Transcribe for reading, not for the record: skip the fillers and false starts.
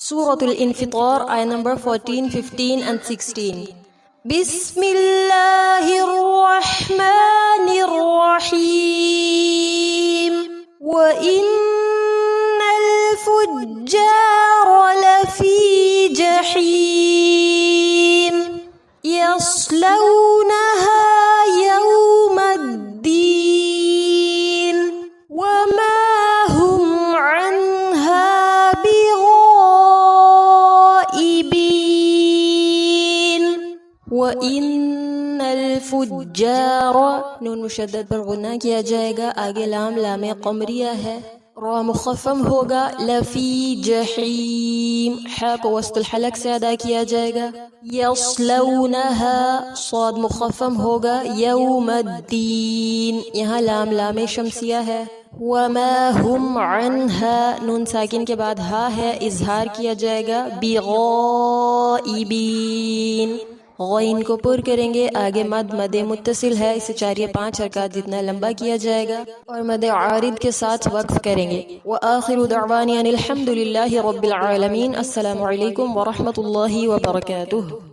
Suratul Infitar, ayah number 14, 15 and 16. Bismillahirrahmanirrahim. Wa innal fujjara lafi jahim yaslawnaha yawmaddin wa ma hum anha bighaibin. wa innal fujjara, नून मुशद्दद पर गुन्ना किया जाएगा, आगे लाम लामे क़मरिया है, रा मुख़फ़्फ़म होगा, लफ़ी जहीम, हा को वस्तुल हलक से अदा किया जाएगा, यस्लौनहा साद मुख़फ़्फ़म होगा, यौमद्दीन, यहाँ लाम लामे शम्सिया है, वमा हुम अन्हा, नून साकिन के बाद हा है, इजहार किया जाएगा, बिग़ाइबीन, गौइन को पुर करेंगे, आगे मद मदे मुत्तसिल है, इसे 4 या 5 हरकत जितना लंबा किया जाएगा और मदे आरिद के साथ वक्फ करेंगे। व आखिरु दअवानी अनिल हम्दुलिल्लाहि रब्बिल आलमीन। अस्सलामु अलैकुम व रहमतुल्लाहि व बरकातुहू।